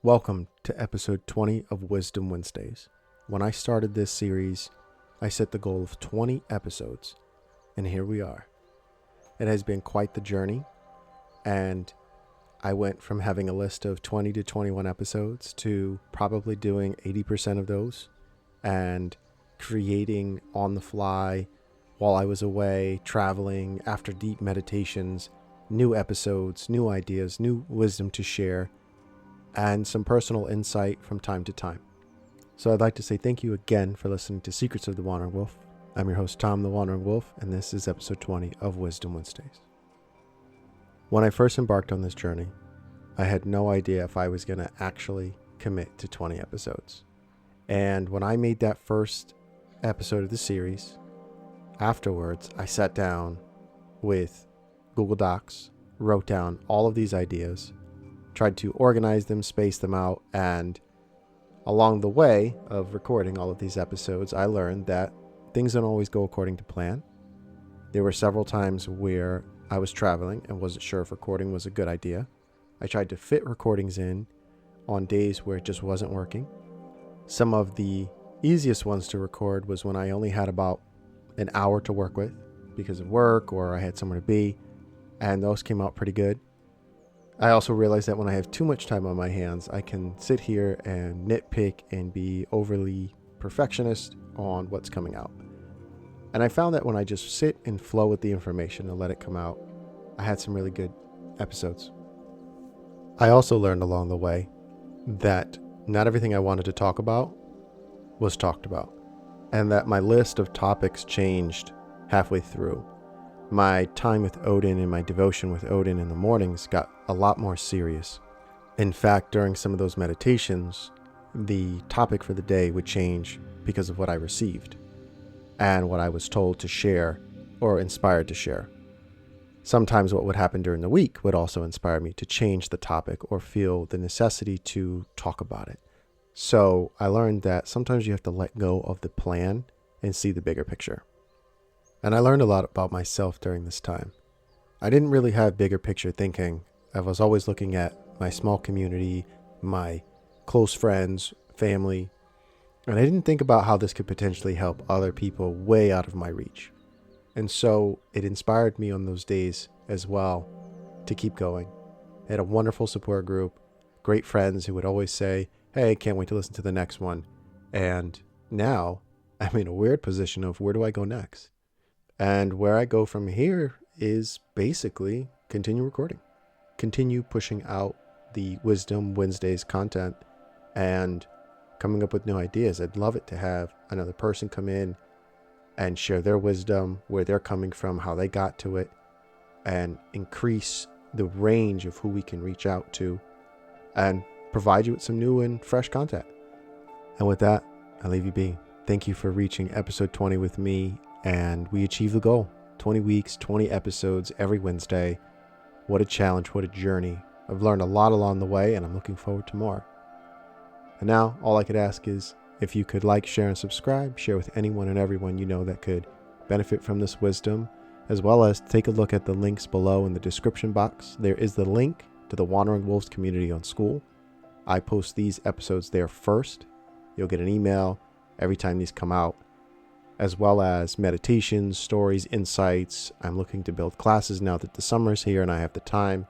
Welcome to episode 20 of Wisdom Wednesdays. When I started this series, I set the goal of 20 episodes, and here we are. It has been quite the journey, and I went from having a list of 20 to 21 episodes to probably doing 80% of those and creating on the fly while I was away, traveling, after deep meditations, new episodes, new ideas, new wisdom to share, and some personal insight from time to time. So I'd like to say thank you again for listening to Secrets of the Wandering Wolf. I'm your host, Tom the Wandering Wolf, and this is episode 20 of Wisdom Wednesdays. When I first embarked on this journey, I had no idea if I was going to actually commit to 20 episodes. And when I made that first episode of the series, afterwards, I sat down with Google Docs, wrote down all of these ideas, tried to organize them, space them out, and along the way of recording all of these episodes, I learned that things don't always go according to plan. There were several times where I was traveling and wasn't sure if recording was a good idea. I tried to fit recordings in on days where it just wasn't working. Some of the easiest ones to record was when I only had about an hour to work with because of work or I had somewhere to be, and those came out pretty good. I also realized that when I have too much time on my hands, I can sit here and nitpick and be overly perfectionist on what's coming out. And I found that when I just sit and flow with the information and let it come out, I had some really good episodes. I also learned along the way that not everything I wanted to talk about was talked about, and that my list of topics changed halfway through. My time with Odin and my devotion with Odin in the mornings got a lot more serious. In fact, during some of those meditations, the topic for the day would change because of what I received and what I was told to share or inspired to share. Sometimes what would happen during the week would also inspire me to change the topic or feel the necessity to talk about it. So I learned that sometimes you have to let go of the plan and see the bigger picture. And I learned a lot about myself during this time. I didn't really have bigger picture thinking. I was always looking at my small community, my close friends, family, and I didn't think about how this could potentially help other people way out of my reach. And so it inspired me on those days as well to keep going. I had a wonderful support group, great friends who would always say, "Hey, can't wait to listen to the next one." And now I'm in a weird position of where do I go next? And where I go from here is basically continue recording, continue pushing out the Wisdom Wednesdays content and coming up with new ideas. I'd love it to have another person come in and share their wisdom, where they're coming from, how they got to it, and increase the range of who we can reach out to and provide you with some new and fresh content. And with that, I leave you be. Thank you for reaching episode 20 with me, and we achieved the goal. 20 weeks, 20 episodes every Wednesday. What a challenge, what a journey. I've learned a lot along the way, and I'm looking forward to more. And now, all I could ask is if you could like, share, and subscribe, share with anyone and everyone you know that could benefit from this wisdom, as well as take a look at the links below in the description box. There is the link to the Wandering Wolves community on Skool. I post these episodes there first. You'll get an email every time these come out, as well as meditations, stories, insights. I'm looking to build classes now that the summer's here and I have the time.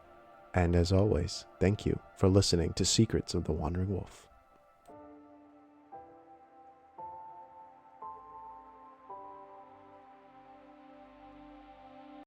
And as always, thank you for listening to Secrets of the Wandering Wolf.